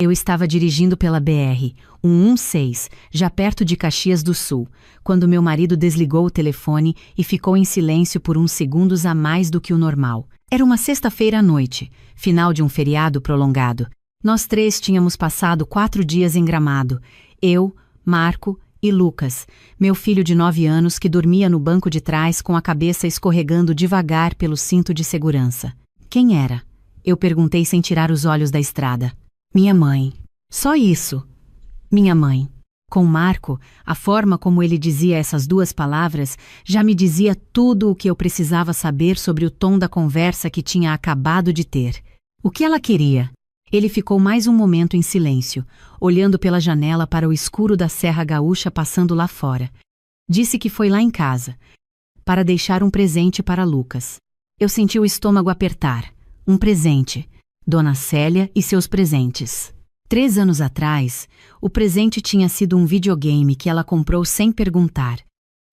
Eu estava dirigindo pela BR-116, já perto de Caxias do Sul, quando meu marido desligou o telefone e ficou em silêncio por uns segundos a mais do que o normal. Era uma sexta-feira à noite, final de um feriado prolongado. Nós três tínhamos passado 4 dias em Gramado. Eu, Marco e Lucas, meu filho de 9 anos que dormia no banco de trás com a cabeça escorregando devagar pelo cinto de segurança. Quem era? Eu perguntei sem tirar os olhos da estrada. Minha mãe. Só isso. Minha mãe. Com Marco, a forma como ele dizia essas 2 palavras já me dizia tudo o que eu precisava saber sobre o tom da conversa que tinha acabado de ter. O que ela queria? Ele ficou mais um momento em silêncio, olhando pela janela para o escuro da Serra Gaúcha passando lá fora. Disse que foi lá em casa, para deixar um presente para Lucas. Eu senti o estômago apertar. Um presente. Dona Célia e seus presentes. 3 anos atrás, o presente tinha sido um videogame que ela comprou sem perguntar.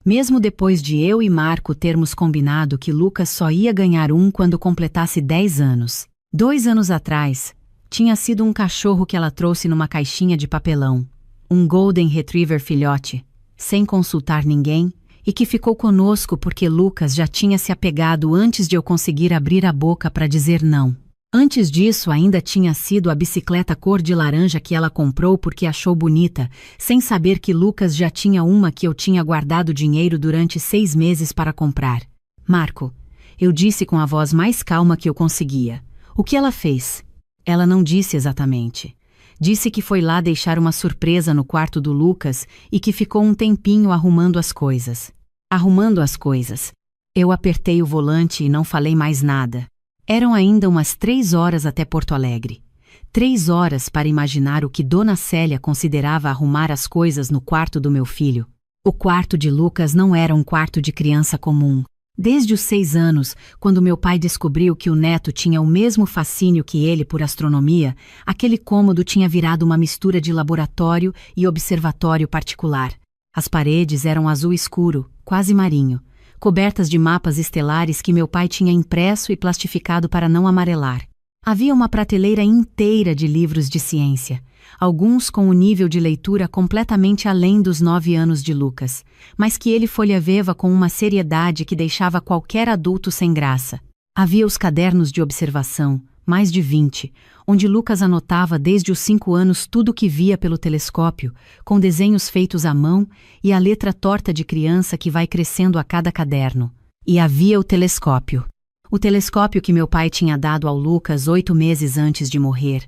Mesmo depois de eu e Marco termos combinado que Lucas só ia ganhar um quando completasse 10 anos. 2 anos atrás, tinha sido um cachorro que ela trouxe numa caixinha de papelão. Um Golden Retriever filhote, sem consultar ninguém, e que ficou conosco porque Lucas já tinha se apegado antes de eu conseguir abrir a boca para dizer não. Antes disso, ainda tinha sido a bicicleta cor de laranja que ela comprou porque achou bonita, sem saber que Lucas já tinha uma que eu tinha guardado dinheiro durante 6 meses para comprar. Marco, eu disse com a voz mais calma que eu conseguia. O que ela fez? Ela não disse exatamente. Disse que foi lá deixar uma surpresa no quarto do Lucas e que ficou um tempinho arrumando as coisas. Arrumando as coisas. Eu apertei o volante e não falei mais nada. Eram ainda umas 3 horas até Porto Alegre. 3 horas para imaginar o que Dona Célia considerava arrumar as coisas no quarto do meu filho. O quarto de Lucas não era um quarto de criança comum. Desde os 6 anos, quando meu pai descobriu que o neto tinha o mesmo fascínio que ele por astronomia, aquele cômodo tinha virado uma mistura de laboratório e observatório particular. As paredes eram azul escuro, quase marinho, cobertas de mapas estelares que meu pai tinha impresso e plastificado para não amarelar. Havia uma prateleira inteira de livros de ciência, alguns com o nível de leitura completamente além dos 9 anos de Lucas, mas que ele folheava com uma seriedade que deixava qualquer adulto sem graça. Havia os cadernos de observação, mais de 20, onde Lucas anotava desde os 5 anos tudo o que via pelo telescópio, com desenhos feitos à mão e a letra torta de criança que vai crescendo a cada caderno. E havia o telescópio. O telescópio que meu pai tinha dado ao Lucas 8 meses antes de morrer.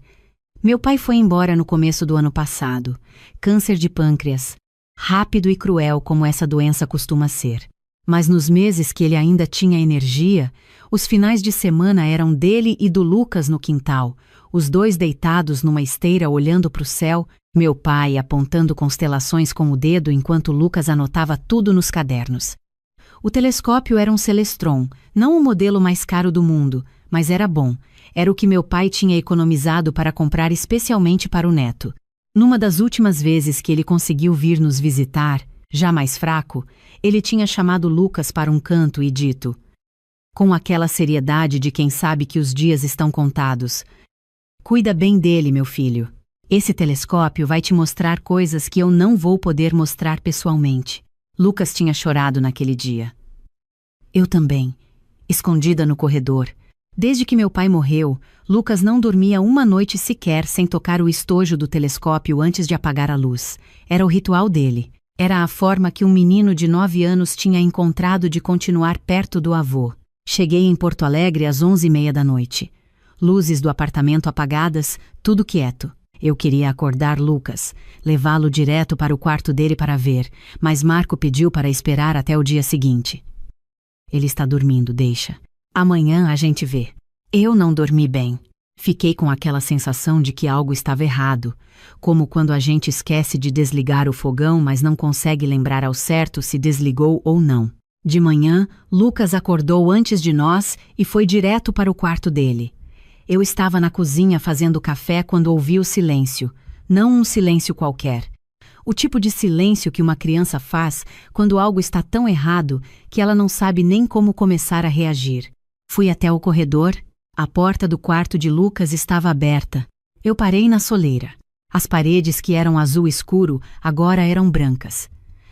Meu pai foi embora no começo do ano passado. Câncer de pâncreas. Rápido e cruel como essa doença costuma ser. Mas nos meses que ele ainda tinha energia, os finais de semana eram dele e do Lucas no quintal, os 2 deitados numa esteira olhando para o céu, meu pai apontando constelações com o dedo enquanto Lucas anotava tudo nos cadernos. O telescópio era um Celestron, não o modelo mais caro do mundo, mas era bom. Era o que meu pai tinha economizado para comprar especialmente para o neto. Numa das últimas vezes que ele conseguiu vir nos visitar, já mais fraco, ele tinha chamado Lucas para um canto e dito, com aquela seriedade de quem sabe que os dias estão contados: "Cuida bem dele, meu filho. Esse telescópio vai te mostrar coisas que eu não vou poder mostrar pessoalmente." Lucas tinha chorado naquele dia. Eu também, escondida no corredor. Desde que meu pai morreu, Lucas não dormia uma noite sequer sem tocar o estojo do telescópio antes de apagar a luz. Era o ritual dele. Era a forma que um menino de 9 anos tinha encontrado de continuar perto do avô. Cheguei em Porto Alegre às 11h30 da noite. Luzes do apartamento apagadas, tudo quieto. Eu queria acordar Lucas, levá-lo direto para o quarto dele para ver, mas Marco pediu para esperar até o dia seguinte. Ele está dormindo, deixa. Amanhã a gente vê. Eu não dormi bem. Fiquei com aquela sensação de que algo estava errado, como quando a gente esquece de desligar o fogão, mas não consegue lembrar ao certo se desligou ou não. De manhã, Lucas acordou antes de nós e foi direto para o quarto dele. Eu estava na cozinha fazendo café quando ouvi o silêncio, não um silêncio qualquer. O tipo de silêncio que uma criança faz quando algo está tão errado que ela não sabe nem como começar a reagir. Fui até o corredor. A porta do quarto de Lucas estava aberta. Eu parei na soleira. As paredes que eram azul escuro agora eram brancas.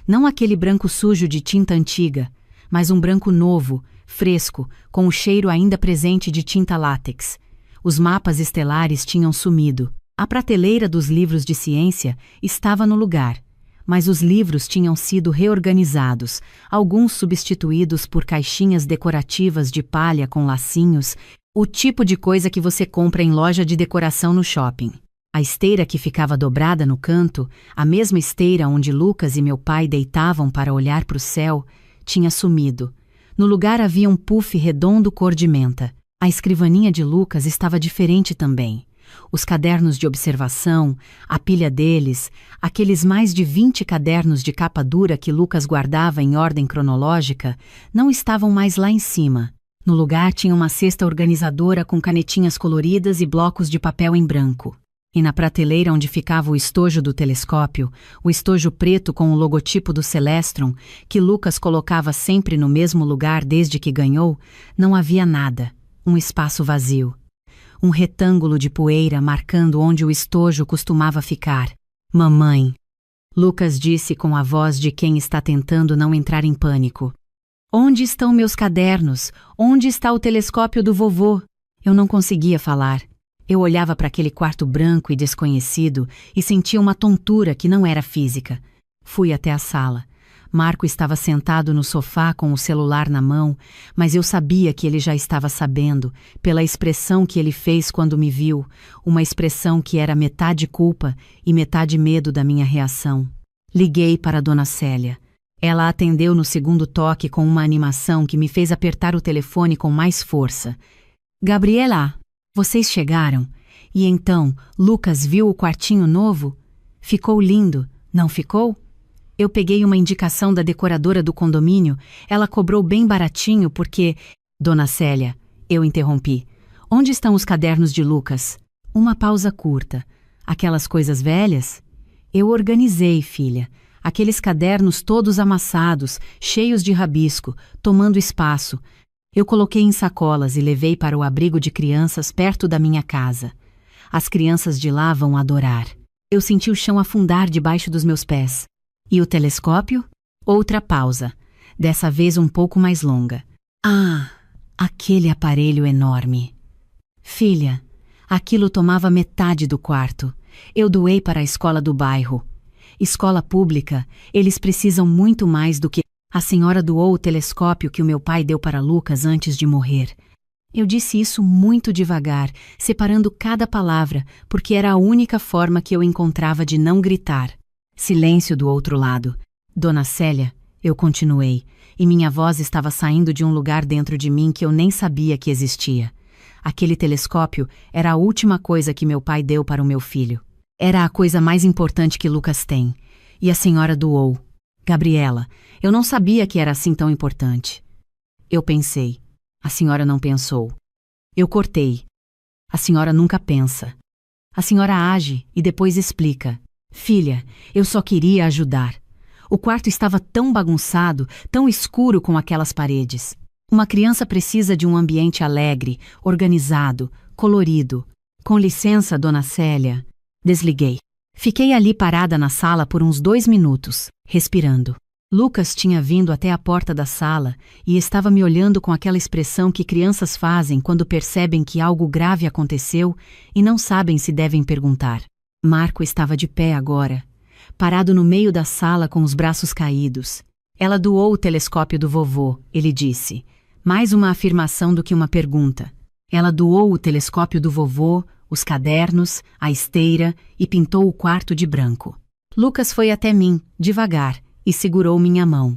Não aquele branco sujo de tinta antiga, mas um branco novo, fresco, com o cheiro ainda presente de tinta látex. Os mapas estelares tinham sumido. A prateleira dos livros de ciência estava no lugar, mas os livros tinham sido reorganizados, alguns substituídos por caixinhas decorativas de palha com lacinhos, o tipo de coisa que você compra em loja de decoração no shopping. A esteira que ficava dobrada no canto, a mesma esteira onde Lucas e meu pai deitavam para olhar para o céu, tinha sumido. No lugar havia um puff redondo cor de menta. A escrivaninha de Lucas estava diferente também. Os cadernos de observação, a pilha deles, aqueles mais de 20 cadernos de capa dura que Lucas guardava em ordem cronológica, não estavam mais lá em cima. No lugar tinha uma cesta organizadora com canetinhas coloridas e blocos de papel em branco. E na prateleira onde ficava o estojo do telescópio, o estojo preto com o logotipo do Celestron, que Lucas colocava sempre no mesmo lugar desde que ganhou, não havia nada, um espaço vazio. Um retângulo de poeira marcando onde o estojo costumava ficar. Mamãe, Lucas disse com a voz de quem está tentando não entrar em pânico. Onde estão meus cadernos? Onde está o telescópio do vovô? Eu não conseguia falar. Eu olhava para aquele quarto branco e desconhecido e sentia uma tontura que não era física. Fui até a sala. Marco estava sentado no sofá com o celular na mão, mas eu sabia que ele já estava sabendo, pela expressão que ele fez quando me viu, uma expressão que era metade culpa e metade medo da minha reação. Liguei para a Dona Célia. Ela atendeu no segundo toque com uma animação que me fez apertar o telefone com mais força. Gabriela, vocês chegaram? E então, Lucas viu o quartinho novo? Ficou lindo, não ficou? Eu peguei uma indicação da decoradora do condomínio, ela cobrou bem baratinho porque... Dona Célia, eu interrompi. Onde estão os cadernos de Lucas? Uma pausa curta. Aquelas coisas velhas? Eu organizei, filha. Aqueles cadernos todos amassados, cheios de rabisco, tomando espaço. Eu coloquei em sacolas e levei para o abrigo de crianças perto da minha casa. As crianças de lá vão adorar. Eu senti o chão afundar debaixo dos meus pés. E o telescópio? Outra pausa, dessa vez um pouco mais longa. Ah, aquele aparelho enorme. Filha, aquilo tomava metade do quarto. Eu doei para a escola do bairro. Escola pública, eles precisam muito mais do que... A senhora doou o telescópio que o meu pai deu para Lucas antes de morrer. Eu disse isso muito devagar, separando cada palavra, porque era a única forma que eu encontrava de não gritar. Silêncio do outro lado. Dona Célia, eu continuei, e minha voz estava saindo de um lugar dentro de mim que eu nem sabia que existia. Aquele telescópio era a última coisa que meu pai deu para o meu filho. Era a coisa mais importante que Lucas tem. E a senhora doou. Gabriela, eu não sabia que era assim tão importante. Eu pensei. A senhora não pensou. Eu cortei. A senhora nunca pensa. A senhora age e depois explica. Filha, eu só queria ajudar. O quarto estava tão bagunçado, tão escuro com aquelas paredes. Uma criança precisa de um ambiente alegre, organizado, colorido. Com licença, Dona Célia. Desliguei. Fiquei ali parada na sala por uns 2 minutos, respirando. Lucas tinha vindo até a porta da sala e estava me olhando com aquela expressão que crianças fazem quando percebem que algo grave aconteceu e não sabem se devem perguntar. Marco estava de pé agora, parado no meio da sala com os braços caídos. Ela doou o telescópio do vovô, ele disse. Mais uma afirmação do que uma pergunta. Ela doou o telescópio do vovô, os cadernos, a esteira e pintou o quarto de branco. Lucas foi até mim, devagar, e segurou minha mão.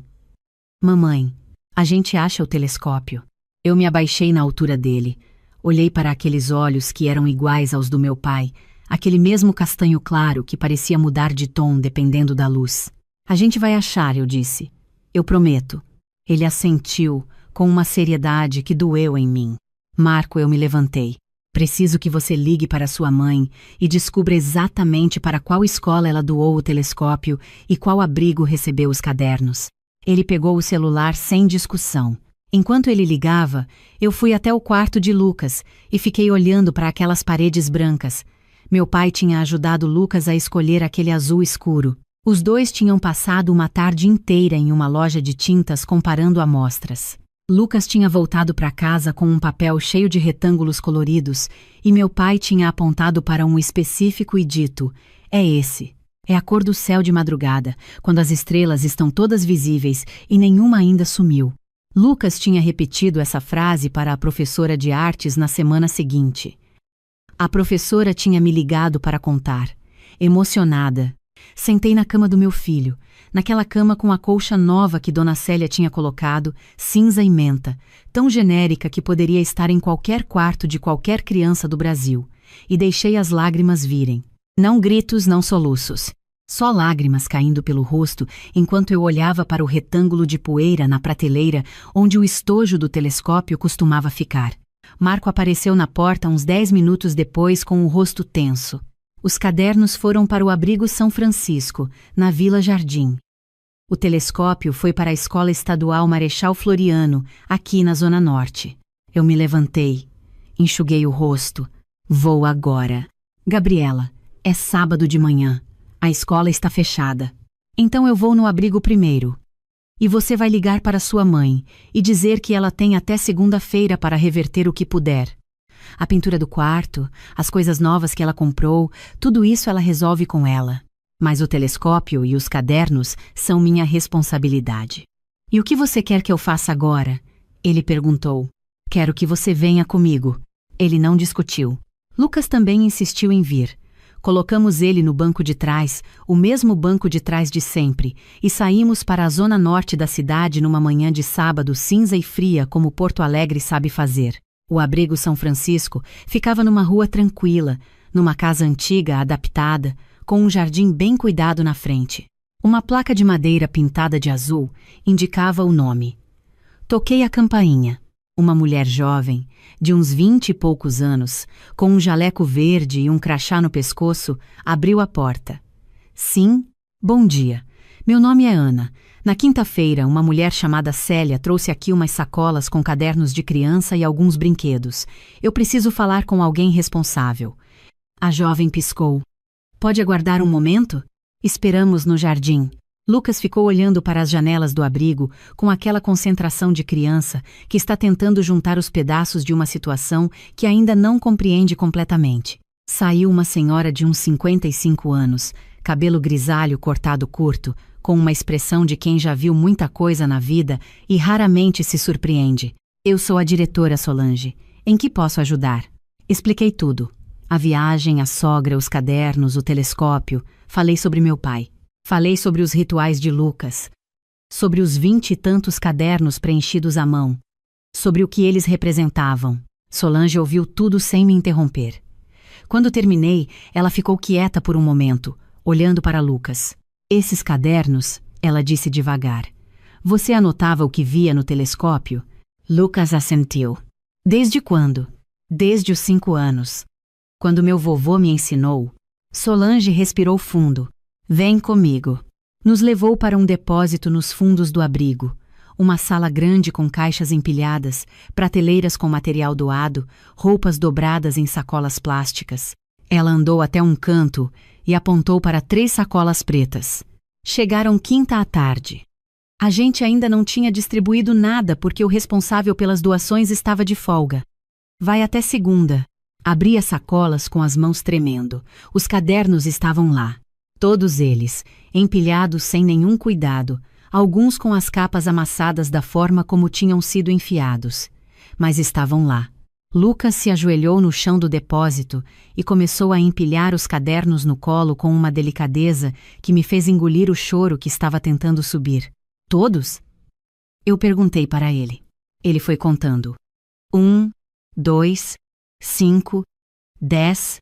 Mamãe, a gente acha o telescópio. Eu me abaixei na altura dele. Olhei para aqueles olhos que eram iguais aos do meu pai, aquele mesmo castanho claro que parecia mudar de tom dependendo da luz. A gente vai achar, eu disse. Eu prometo. Ele assentiu, com uma seriedade que doeu em mim. Marco, eu me levantei. Preciso que você ligue para sua mãe e descubra exatamente para qual escola ela doou o telescópio e qual abrigo recebeu os cadernos. Ele pegou o celular sem discussão. Enquanto ele ligava, eu fui até o quarto de Lucas e fiquei olhando para aquelas paredes brancas. Meu pai tinha ajudado Lucas a escolher aquele azul escuro. Os dois tinham passado uma tarde inteira em uma loja de tintas comparando amostras. Lucas tinha voltado para casa com um papel cheio de retângulos coloridos e meu pai tinha apontado para um específico e dito: "É esse. É a cor do céu de madrugada, quando as estrelas estão todas visíveis e nenhuma ainda sumiu." Lucas tinha repetido essa frase para a professora de artes na semana seguinte. A professora tinha me ligado para contar. Emocionada, sentei na cama do meu filho, naquela cama com a colcha nova que Dona Célia tinha colocado, cinza e menta, tão genérica que poderia estar em qualquer quarto de qualquer criança do Brasil, e deixei as lágrimas virem. Não gritos, não soluços. Só lágrimas caindo pelo rosto enquanto eu olhava para o retângulo de poeira na prateleira onde o estojo do telescópio costumava ficar. Marco apareceu na porta uns 10 minutos depois com o rosto tenso. Os cadernos foram para o abrigo São Francisco, na Vila Jardim. O telescópio foi para a Escola Estadual Marechal Floriano, aqui na Zona Norte. Eu me levantei, enxuguei o rosto. Vou agora. Gabriela, é sábado de manhã. A escola está fechada. Então eu vou no abrigo primeiro. E você vai ligar para sua mãe e dizer que ela tem até segunda-feira para reverter o que puder. A pintura do quarto, as coisas novas que ela comprou, tudo isso ela resolve com ela. Mas o telescópio e os cadernos são minha responsabilidade. E o que você quer que eu faça agora? Ele perguntou. Quero que você venha comigo. Ele não discutiu. Lucas também insistiu em vir. Colocamos ele no banco de trás, o mesmo banco de trás de sempre, e saímos para a zona norte da cidade numa manhã de sábado cinza e fria como Porto Alegre sabe fazer. O abrigo São Francisco ficava numa rua tranquila, numa casa antiga adaptada, com um jardim bem cuidado na frente. Uma placa de madeira pintada de azul indicava o nome. Toquei a campainha. Uma mulher jovem, de uns 20 e poucos anos, com um jaleco verde e um crachá no pescoço, abriu a porta. Sim, bom dia. Meu nome é Ana. Na quinta-feira, uma mulher chamada Célia trouxe aqui umas sacolas com cadernos de criança e alguns brinquedos. Eu preciso falar com alguém responsável. A jovem piscou. Pode aguardar um momento? Esperamos no jardim. Lucas ficou olhando para as janelas do abrigo com aquela concentração de criança que está tentando juntar os pedaços de uma situação que ainda não compreende completamente. Saiu uma senhora de uns 55 anos, cabelo grisalho cortado curto, com uma expressão de quem já viu muita coisa na vida e raramente se surpreende. Eu sou a diretora Solange. Em que posso ajudar? Expliquei tudo. A viagem, a sogra, os cadernos, o telescópio. Falei sobre meu pai. Falei sobre os rituais de Lucas, sobre os 20 e tantos cadernos preenchidos à mão, sobre o que eles representavam. Solange ouviu tudo sem me interromper. Quando terminei, ela ficou quieta por um momento, olhando para Lucas. Esses cadernos, ela disse devagar. Você anotava o que via no telescópio? Lucas assentiu. Desde quando? Desde os 5 anos. Quando meu vovô me ensinou. Solange respirou fundo. Vem comigo. Nos levou para um depósito nos fundos do abrigo. Uma sala grande com caixas empilhadas, prateleiras com material doado, roupas dobradas em sacolas plásticas. Ela andou até um canto e apontou para 3 sacolas pretas. Chegaram quinta à tarde. A gente ainda não tinha distribuído nada porque o responsável pelas doações estava de folga. Vai até segunda. Abri as sacolas com as mãos tremendo. Os cadernos estavam lá. Todos eles, empilhados sem nenhum cuidado, alguns com as capas amassadas da forma como tinham sido enfiados. Mas estavam lá. Lucas se ajoelhou no chão do depósito e começou a empilhar os cadernos no colo com uma delicadeza que me fez engolir o choro que estava tentando subir. Todos? Eu perguntei para ele. Ele foi contando. 1, 2, 5, 10.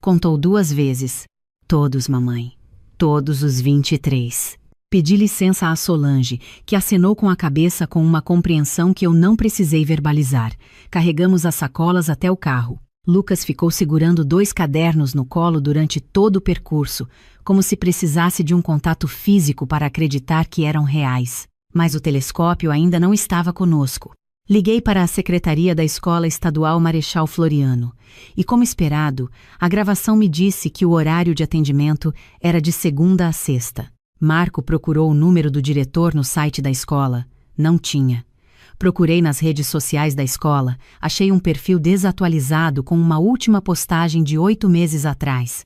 Contou 2 vezes. Todos, mamãe. Todos os 23. Pedi licença a Solange, que acenou com a cabeça com uma compreensão que eu não precisei verbalizar. Carregamos as sacolas até o carro. Lucas ficou segurando 2 cadernos no colo durante todo o percurso, como se precisasse de um contato físico para acreditar que eram reais. Mas o telescópio ainda não estava conosco. Liguei para a secretaria da Escola Estadual Marechal Floriano e, como esperado, a gravação me disse que o horário de atendimento era de segunda a sexta. Marco procurou o número do diretor no site da escola. Não tinha. Procurei nas redes sociais da escola, achei um perfil desatualizado com uma última postagem de 8 meses atrás.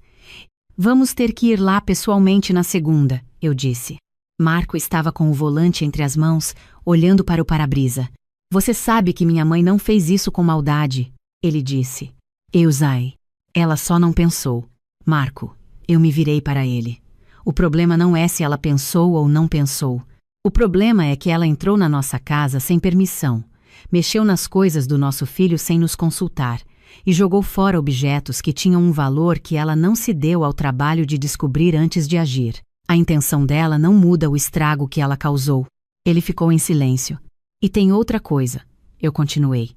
Vamos ter que ir lá pessoalmente na segunda, eu disse. Marco estava com o volante entre as mãos, olhando para o para-brisa. Você sabe que minha mãe não fez isso com maldade, ele disse. Eu sei. Ela só não pensou. Marco, eu me virei para ele. O problema não é se ela pensou ou não pensou. O problema é que ela entrou na nossa casa sem permissão, mexeu nas coisas do nosso filho sem nos consultar e jogou fora objetos que tinham um valor que ela não se deu ao trabalho de descobrir antes de agir. A intenção dela não muda o estrago que ela causou. Ele ficou em silêncio. E tem outra coisa, eu continuei.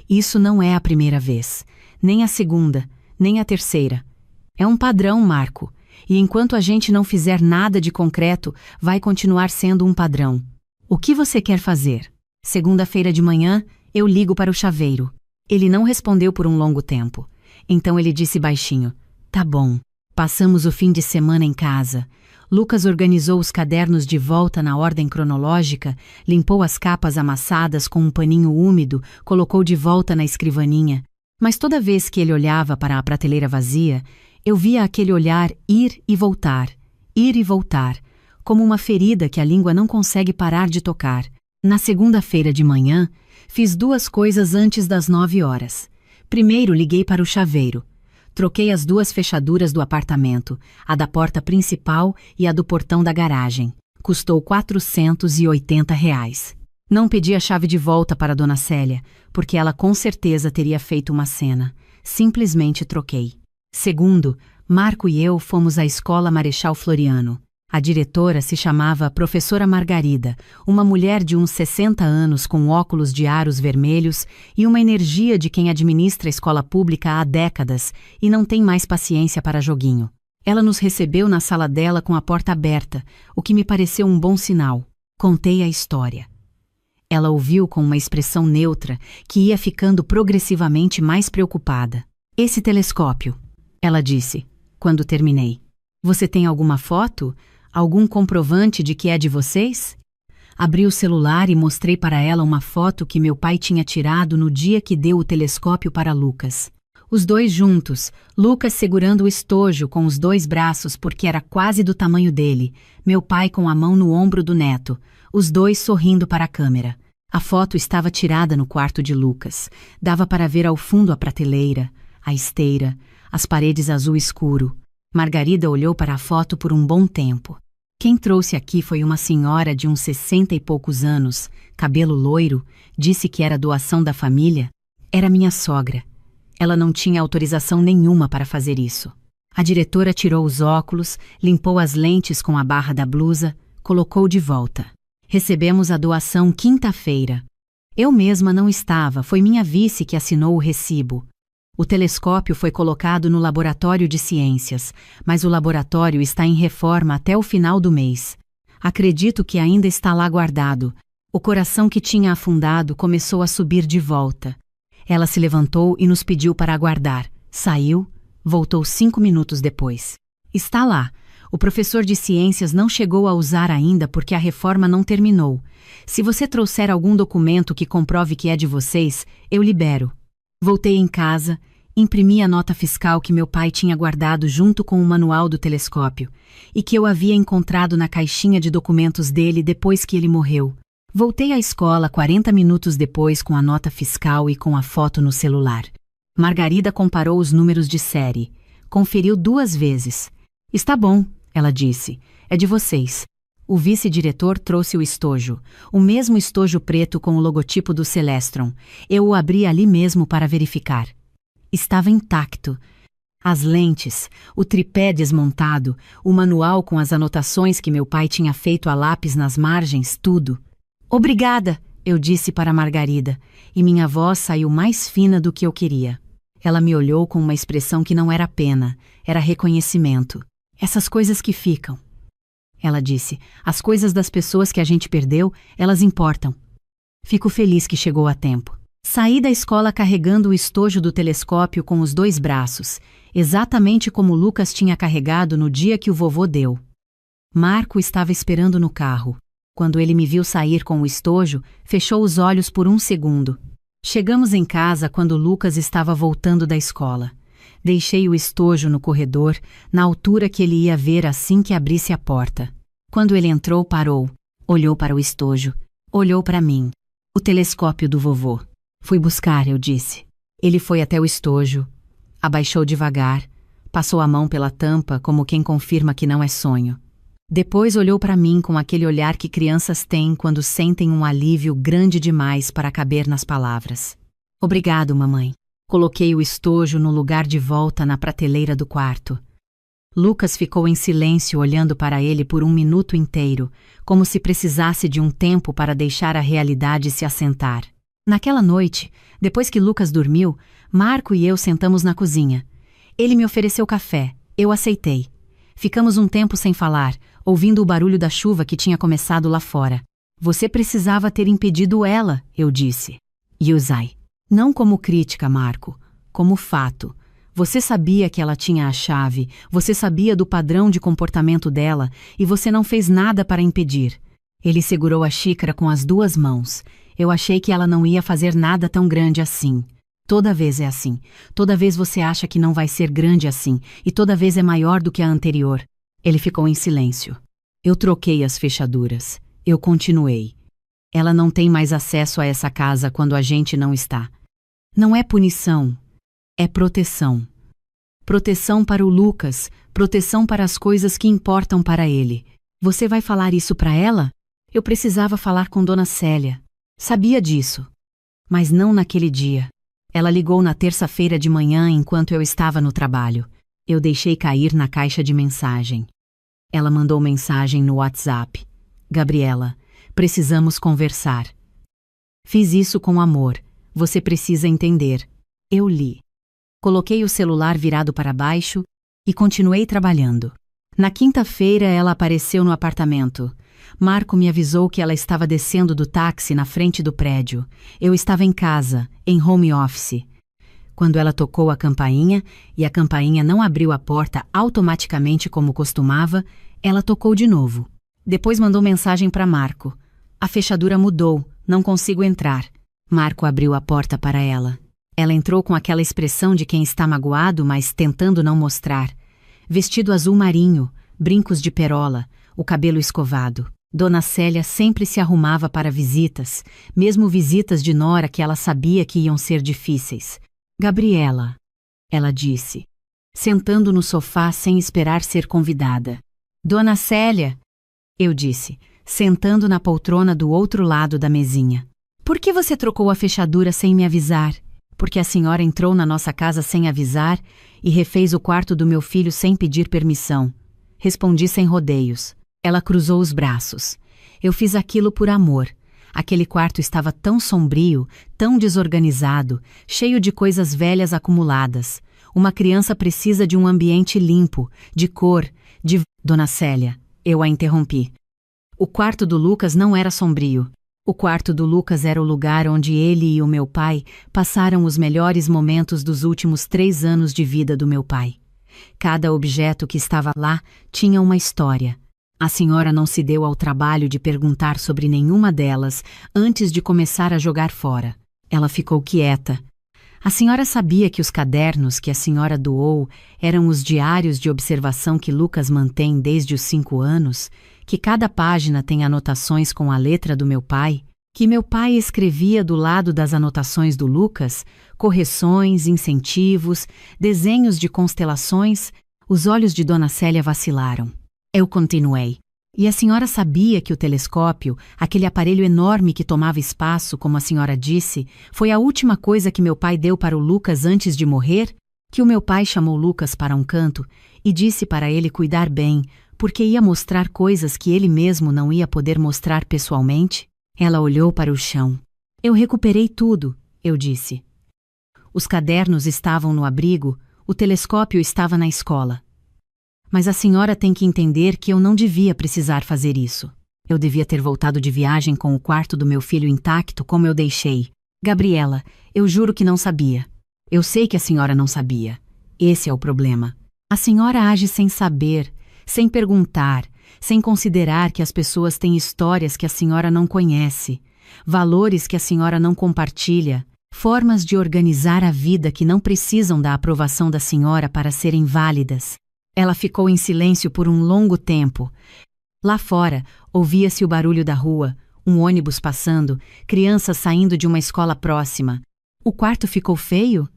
Isso não é a primeira vez, nem a segunda, nem a terceira. É um padrão, Marco. E enquanto a gente não fizer nada de concreto, vai continuar sendo um padrão. O que você quer fazer? Segunda-feira de manhã, eu ligo para o chaveiro. Ele não respondeu por um longo tempo. Então ele disse baixinho: Tá bom. Passamos o fim de semana em casa. Lucas organizou os cadernos de volta na ordem cronológica, limpou as capas amassadas com um paninho úmido, colocou de volta na escrivaninha. Mas toda vez que ele olhava para a prateleira vazia, eu via aquele olhar ir e voltar, como uma ferida que a língua não consegue parar de tocar. Na segunda-feira de manhã, fiz 2 coisas antes das 9 horas. Primeiro, liguei para o chaveiro. Troquei as 2 fechaduras do apartamento, a da porta principal e a do portão da garagem. Custou R$ 480. Não pedi a chave de volta para Dona Célia, porque ela com certeza teria feito uma cena. Simplesmente troquei. Segundo, Marco e eu fomos à Escola Marechal Floriano. A diretora se chamava Professora Margarida, uma mulher de uns 60 anos com óculos de aros vermelhos e uma energia de quem administra a escola pública há décadas e não tem mais paciência para joguinho. Ela nos recebeu na sala dela com a porta aberta, o que me pareceu um bom sinal. Contei a história. Ela ouviu com uma expressão neutra que ia ficando progressivamente mais preocupada. Esse telescópio, ela disse, quando terminei. Você tem alguma foto? Algum comprovante de que é de vocês? Abri o celular e mostrei para ela uma foto que meu pai tinha tirado no dia que deu o telescópio para Lucas. Os 2 juntos, Lucas segurando o estojo com os 2 braços porque era quase do tamanho dele, meu pai com a mão no ombro do neto, os 2 sorrindo para a câmera. A foto estava tirada no quarto de Lucas. Dava para ver ao fundo a prateleira, a esteira, as paredes azul escuro. Margarida olhou para a foto por um bom tempo. Quem trouxe aqui foi uma senhora de uns 60 e poucos anos, cabelo loiro, disse que era doação da família. Era minha sogra. Ela não tinha autorização nenhuma para fazer isso. A diretora tirou os óculos, limpou as lentes com a barra da blusa, colocou de volta. Recebemos a doação quinta-feira. Eu mesma não estava, foi minha vice que assinou o recibo. O telescópio foi colocado no laboratório de ciências, mas o laboratório está em reforma até o final do mês. Acredito que ainda está lá guardado. O coração que tinha afundado começou a subir de volta. Ela se levantou e nos pediu para aguardar. Saiu, voltou 5 minutos depois. Está lá. O professor de ciências não chegou a usar ainda porque a reforma não terminou. Se você trouxer algum documento que comprove que é de vocês, eu libero. Voltei em casa, imprimi a nota fiscal que meu pai tinha guardado junto com o manual do telescópio e que eu havia encontrado na caixinha de documentos dele depois que ele morreu. Voltei à escola 40 minutos depois com a nota fiscal e com a foto no celular. Margarida comparou os números de série. Conferiu 2 vezes. Está bom, ela disse. É de vocês. O vice-diretor trouxe o estojo, o mesmo estojo preto com o logotipo do Celestron. Eu o abri ali mesmo para verificar. Estava intacto. As lentes, o tripé desmontado, o manual com as anotações que meu pai tinha feito a lápis nas margens, tudo. Obrigada, eu disse para Margarida, e minha voz saiu mais fina do que eu queria. Ela me olhou com uma expressão que não era pena, era reconhecimento. Essas coisas que ficam. Ela disse, as coisas das pessoas que a gente perdeu, elas importam. Fico feliz que chegou a tempo. Saí da escola carregando o estojo do telescópio com os 2 braços, exatamente como Lucas tinha carregado no dia que o vovô deu. Marco estava esperando no carro. Quando ele me viu sair com o estojo, fechou os olhos por um segundo. Chegamos em casa quando Lucas estava voltando da escola. Deixei o estojo no corredor, na altura que ele ia ver assim que abrisse a porta. Quando ele entrou, parou, olhou para o estojo, olhou para mim. O telescópio do vovô. Fui buscar, eu disse. Ele foi até o estojo, abaixou devagar, passou a mão pela tampa como quem confirma que não é sonho. Depois olhou para mim com aquele olhar que crianças têm quando sentem um alívio grande demais para caber nas palavras. Obrigado, mamãe. Coloquei o estojo no lugar de volta na prateleira do quarto. Lucas ficou em silêncio olhando para ele por um minuto inteiro, como se precisasse de um tempo para deixar a realidade se assentar. Naquela noite, depois que Lucas dormiu, Marco e eu sentamos na cozinha. Ele me ofereceu café, eu aceitei. Ficamos um tempo sem falar, ouvindo o barulho da chuva que tinha começado lá fora. Você precisava ter impedido ela, eu disse. Yusai. Não como crítica, Marco, como fato. Você sabia que ela tinha a chave, você sabia do padrão de comportamento dela e você não fez nada para impedir. Ele segurou a xícara com as 2 mãos. Eu achei que ela não ia fazer nada tão grande assim. Toda vez é assim. Toda vez você acha que não vai ser grande assim, e toda vez é maior do que a anterior. Ele ficou em silêncio. Eu troquei as fechaduras. Eu continuei. Ela não tem mais acesso a essa casa quando a gente não está. Não é punição. É proteção. Proteção para o Lucas, proteção para as coisas que importam para ele. Você vai falar isso para ela? Eu precisava falar com Dona Célia. Sabia disso. Mas não naquele dia. Ela ligou na terça-feira de manhã enquanto eu estava no trabalho. Eu deixei cair na caixa de mensagem. Ela mandou mensagem no WhatsApp. Gabriela, precisamos conversar. Fiz isso com amor. Você precisa entender. Eu li. Coloquei o celular virado para baixo e continuei trabalhando. Na quinta-feira ela apareceu no apartamento. Marco me avisou que ela estava descendo do táxi na frente do prédio. Eu estava em casa, em home office. Quando ela tocou a campainha, e a campainha não abriu a porta automaticamente como costumava, ela tocou de novo. Depois mandou mensagem para Marco. A fechadura mudou, não consigo entrar. Marco abriu a porta para ela. Ela entrou com aquela expressão de quem está magoado, mas tentando não mostrar. Vestido azul marinho, brincos de perola, o cabelo escovado. Dona Célia sempre se arrumava para visitas, mesmo visitas de nora que ela sabia que iam ser difíceis. Gabriela, ela disse, sentando no sofá sem esperar ser convidada. Dona Célia, eu disse, sentando na poltrona do outro lado da mesinha. Por que você trocou a fechadura sem me avisar? Porque a senhora entrou na nossa casa sem avisar e refez o quarto do meu filho sem pedir permissão. Respondi sem rodeios. Ela cruzou os braços. Eu fiz aquilo por amor. Aquele quarto estava tão sombrio, tão desorganizado, cheio de coisas velhas acumuladas. Uma criança precisa de um ambiente limpo, de cor, de... Dona Célia, eu a interrompi. O quarto do Lucas não era sombrio. O quarto do Lucas era o lugar onde ele e o meu pai passaram os melhores momentos dos últimos 3 anos de vida do meu pai. Cada objeto que estava lá tinha uma história. A senhora não se deu ao trabalho de perguntar sobre nenhuma delas antes de começar a jogar fora. Ela ficou quieta. A senhora sabia que os cadernos que a senhora doou eram os diários de observação que Lucas mantém desde os 5 anos, que cada página tem anotações com a letra do meu pai, que meu pai escrevia do lado das anotações do Lucas, correções, incentivos, desenhos de constelações. Os olhos de Dona Célia vacilaram. Eu continuei. E a senhora sabia que o telescópio, aquele aparelho enorme que tomava espaço, como a senhora disse, foi a última coisa que meu pai deu para o Lucas antes de morrer? Que o meu pai chamou Lucas para um canto e disse para ele cuidar bem, porque ia mostrar coisas que ele mesmo não ia poder mostrar pessoalmente? Ela olhou para o chão. Eu recuperei tudo, eu disse. Os cadernos estavam no abrigo, o telescópio estava na escola. Mas a senhora tem que entender que eu não devia precisar fazer isso. Eu devia ter voltado de viagem com o quarto do meu filho intacto como eu deixei. Gabriela, eu juro que não sabia. Eu sei que a senhora não sabia. Esse é o problema. A senhora age sem saber, sem perguntar, sem considerar que as pessoas têm histórias que a senhora não conhece, valores que a senhora não compartilha, formas de organizar a vida que não precisam da aprovação da senhora para serem válidas. Ela ficou em silêncio por um longo tempo. Lá fora, ouvia-se o barulho da rua, um ônibus passando, crianças saindo de uma escola próxima. O quarto ficou feio?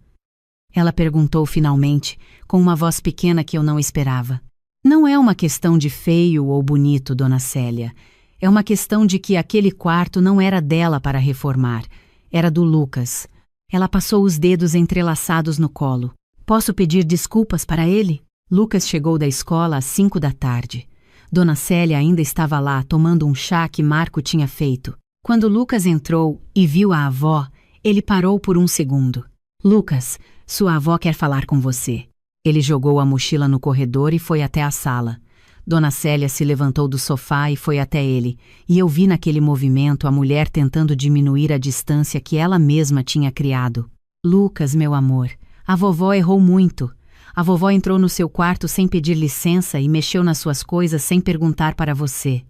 Ela perguntou finalmente, com uma voz pequena que eu não esperava. Não é uma questão de feio ou bonito, Dona Célia. É uma questão de que aquele quarto não era dela para reformar. Era do Lucas. Ela passou os dedos entrelaçados no colo. Posso pedir desculpas para ele? Lucas chegou da escola às 5 da tarde. Dona Célia ainda estava lá, tomando um chá que Marco tinha feito. Quando Lucas entrou e viu a avó, ele parou por um segundo. Lucas, sua avó quer falar com você. Ele jogou a mochila no corredor e foi até a sala. Dona Célia se levantou do sofá e foi até ele, e eu vi naquele movimento a mulher tentando diminuir a distância que ela mesma tinha criado. Lucas, meu amor, a vovó errou muito. A vovó entrou no seu quarto sem pedir licença e mexeu nas suas coisas sem perguntar para você.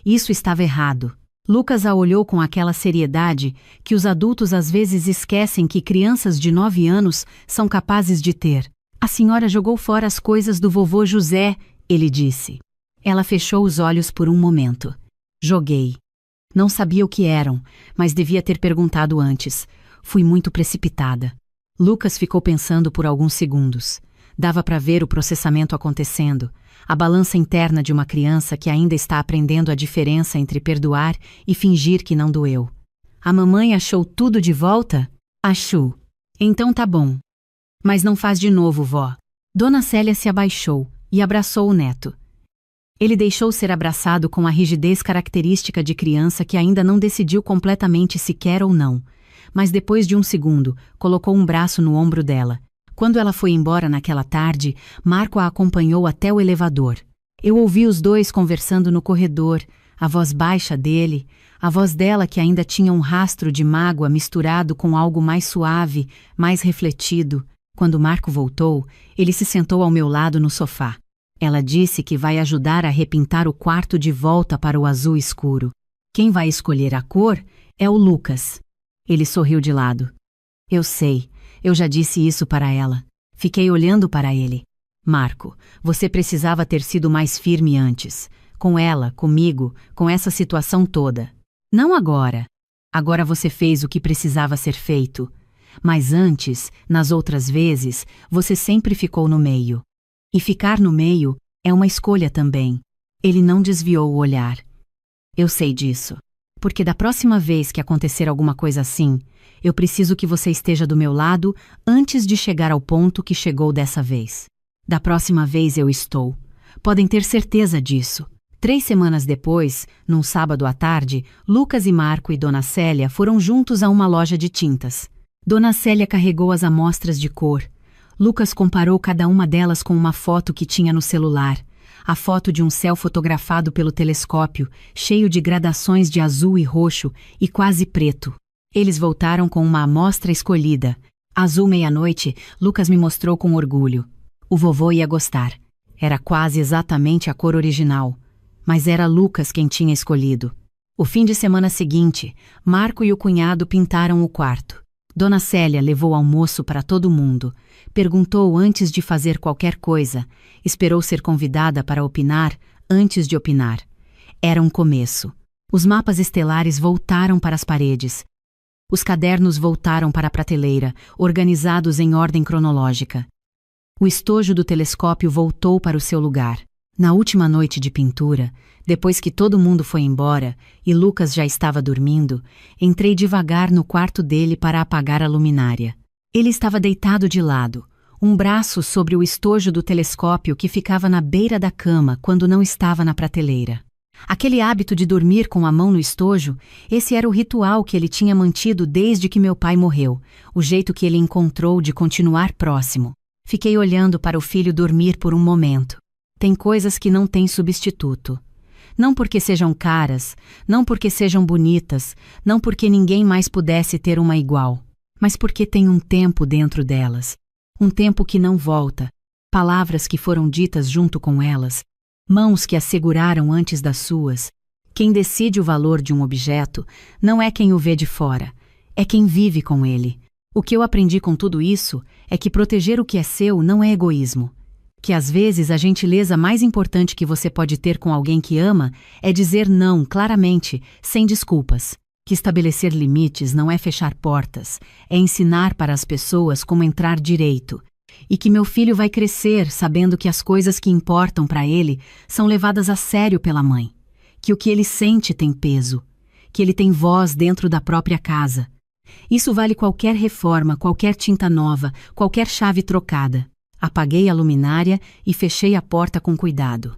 Isso estava errado. Lucas a olhou com aquela seriedade que os adultos às vezes esquecem que crianças de 9 anos são capazes de ter. A senhora jogou fora as coisas do vovô José, ele disse. Ela fechou os olhos por um momento. Joguei. Não sabia o que eram, mas devia ter perguntado antes. Fui muito precipitada. Lucas ficou pensando por alguns segundos. Dava para ver o processamento acontecendo, a balança interna de uma criança que ainda está aprendendo a diferença entre perdoar e fingir que não doeu. A mamãe achou tudo de volta? Achou. Então tá bom. Mas não faz de novo, vó. Dona Célia se abaixou e abraçou o neto. Ele deixou ser abraçado com a rigidez característica de criança que ainda não decidiu completamente se quer ou não, mas depois de um segundo, colocou um braço no ombro dela. Quando ela foi embora naquela tarde, Marco a acompanhou até o elevador. Eu ouvi os dois conversando no corredor, a voz baixa dele, a voz dela que ainda tinha um rastro de mágoa misturado com algo mais suave, mais refletido. Quando Marco voltou, ele se sentou ao meu lado no sofá. Ela disse que vai ajudar a repintar o quarto de volta para o azul escuro. Quem vai escolher a cor é o Lucas. Ele sorriu de lado. Eu sei. Eu já disse isso para ela. Fiquei olhando para ele. Marco, você precisava ter sido mais firme antes. Com ela, comigo, com essa situação toda. Não agora. Agora você fez o que precisava ser feito. Mas antes, nas outras vezes, você sempre ficou no meio. E ficar no meio é uma escolha também. Ele não desviou o olhar. Eu sei disso. Porque da próxima vez que acontecer alguma coisa assim, eu preciso que você esteja do meu lado antes de chegar ao ponto que chegou dessa vez. Da próxima vez eu estou. Podem ter certeza disso. 3 semanas depois, num sábado à tarde, Lucas e Marco e Dona Célia foram juntos a uma loja de tintas. Dona Célia carregou as amostras de cor. Lucas comparou cada uma delas com uma foto que tinha no celular. A foto de um céu fotografado pelo telescópio, cheio de gradações de azul e roxo e quase preto. Eles voltaram com uma amostra escolhida. Azul meia-noite, Lucas me mostrou com orgulho. O vovô ia gostar. Era quase exatamente a cor original. Mas era Lucas quem tinha escolhido. O fim de semana seguinte, Marco e o cunhado pintaram o quarto. Dona Célia levou almoço para todo mundo. Perguntou antes de fazer qualquer coisa. Esperou ser convidada para opinar antes de opinar. Era um começo. Os mapas estelares voltaram para as paredes. Os cadernos voltaram para a prateleira, organizados em ordem cronológica. O estojo do telescópio voltou para o seu lugar. Na última noite de pintura, depois que todo mundo foi embora e Lucas já estava dormindo, entrei devagar no quarto dele para apagar a luminária. Ele estava deitado de lado, um braço sobre o estojo do telescópio que ficava na beira da cama quando não estava na prateleira. Aquele hábito de dormir com a mão no estojo, esse era o ritual que ele tinha mantido desde que meu pai morreu, o jeito que ele encontrou de continuar próximo. Fiquei olhando para o filho dormir por um momento. Tem coisas que não têm substituto. Não porque sejam caras, não porque sejam bonitas, não porque ninguém mais pudesse ter uma igual, mas porque tem um tempo dentro delas, um tempo que não volta, palavras que foram ditas junto com elas, mãos que as seguraram antes das suas. Quem decide o valor de um objeto não é quem o vê de fora, é quem vive com ele. O que eu aprendi com tudo isso é que proteger o que é seu não é egoísmo. Que às vezes a gentileza mais importante que você pode ter com alguém que ama é dizer não claramente, sem desculpas. Que estabelecer limites não é fechar portas, é ensinar para as pessoas como entrar direito. E que meu filho vai crescer sabendo que as coisas que importam para ele são levadas a sério pela mãe. Que o que ele sente tem peso. Que ele tem voz dentro da própria casa. Isso vale qualquer reforma, qualquer tinta nova, qualquer chave trocada. Apaguei a luminária e fechei a porta com cuidado.